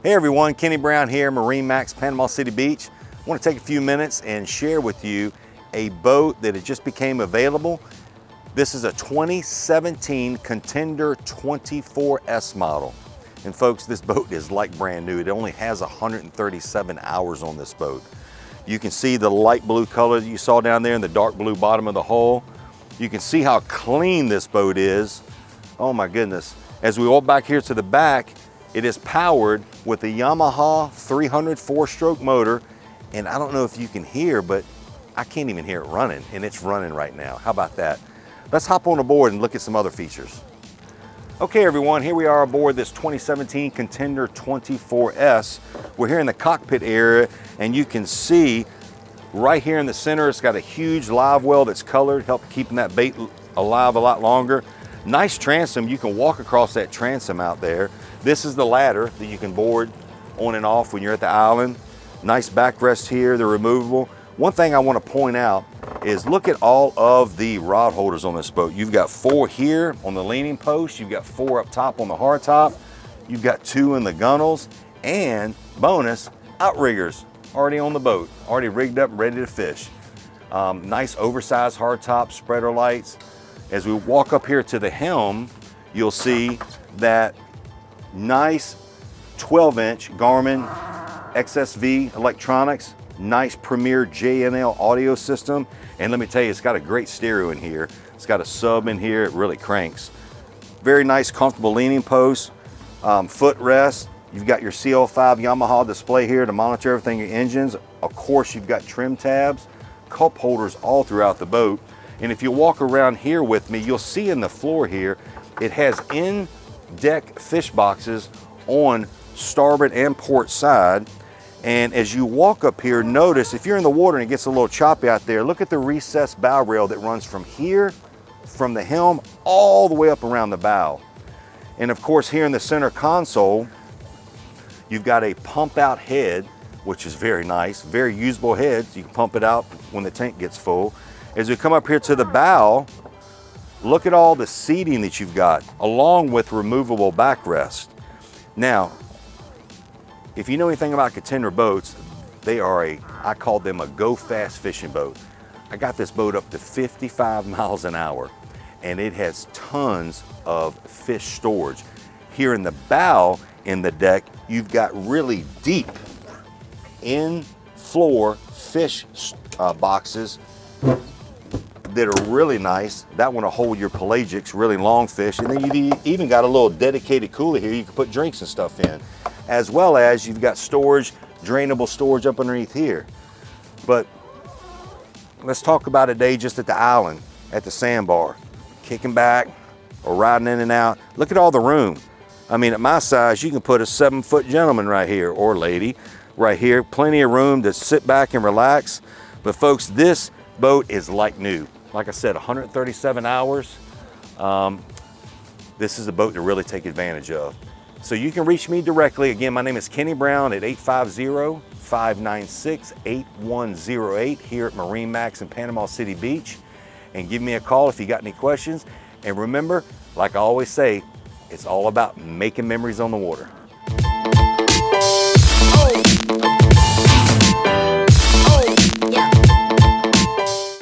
Hey everyone, Kenny Brown here, MarineMax, Panama City Beach. I want to take a few minutes and share with you a boat that just became available. This is a 2017 Contender 24S model. And folks, this boat is like brand new. It only has 137 hours on this boat. You can see the light blue color that you saw down there and the dark blue bottom of the hull. You can see how clean this boat is. Oh my goodness. As we walk back here to the back, it is powered with a Yamaha 300 4-stroke motor. And I don't know if you can hear, but I can't even hear it running, and it's running right now. How about that? Let's hop on aboard and look at some other features. Okay everyone, here we are aboard this 2017 Contender 24S. We're here in the cockpit area, and you can see right here in the center, it's got a huge live well that's colored, help keeping that bait alive a lot longer. Nice transom, you can walk across that transom out there. This is the ladder that you can board on and off when you're at the island. Nice backrest here, they're removable. One thing I want to point out is look at all of the rod holders on this boat. You've got 4 here on the leaning post, you've got 4 up top on the hardtop, you've got 2 in the gunnels, and bonus, outriggers already on the boat, already rigged up, ready to fish. Nice oversized hardtop, spreader lights. As we walk up here to the helm, you'll see that nice 12-inch Garmin XSV electronics, nice Premier JNL audio system, and let me tell you, it's got a great stereo in here. It's got a sub in here, it really cranks. Very nice, comfortable leaning post, footrest. You've got your CL5 Yamaha display here to monitor everything, your engines. Of course, you've got trim tabs, cup holders all throughout the boat. And if you walk around here with me, you'll see in the floor here, it has in-deck fish boxes on starboard and port side. And as you walk up here, notice if you're in the water and it gets a little choppy out there, look at the recessed bow rail that runs from here, from the helm, all the way up around the bow. And of course, here in the center console, you've got a pump out head, which is very nice, very usable head. So you can pump it out when the tank gets full. As we come up here to the bow, look at all the seating that you've got, along with removable backrest. Now, if you know anything about Contender boats, they are I call them a go fast fishing boat. I got this boat up to 55 miles an hour, and it has tons of fish storage. Here in the bow, in the deck, you've got really deep in-floor fish boxes that are really nice. That one will hold your pelagics, really long fish. And then you've even got a little dedicated cooler here you can put drinks and stuff in. As well as you've got storage, drainable storage up underneath here. But let's talk about a day just at the island, at the sandbar. Kicking back or riding in and out. Look at all the room. I mean, at my size, you can put a 7-foot gentleman right here, or lady right here. Plenty of room to sit back and relax. But folks, this boat is like new. Like I said, 137 hours. This is a boat to really take advantage of. So you can reach me directly. Again, my name is Kenny Brown at 850-596-8108 here at MarineMax in Panama City Beach. And give me a call if you got any questions. And remember, like I always say, it's all about making memories on the water. Oh.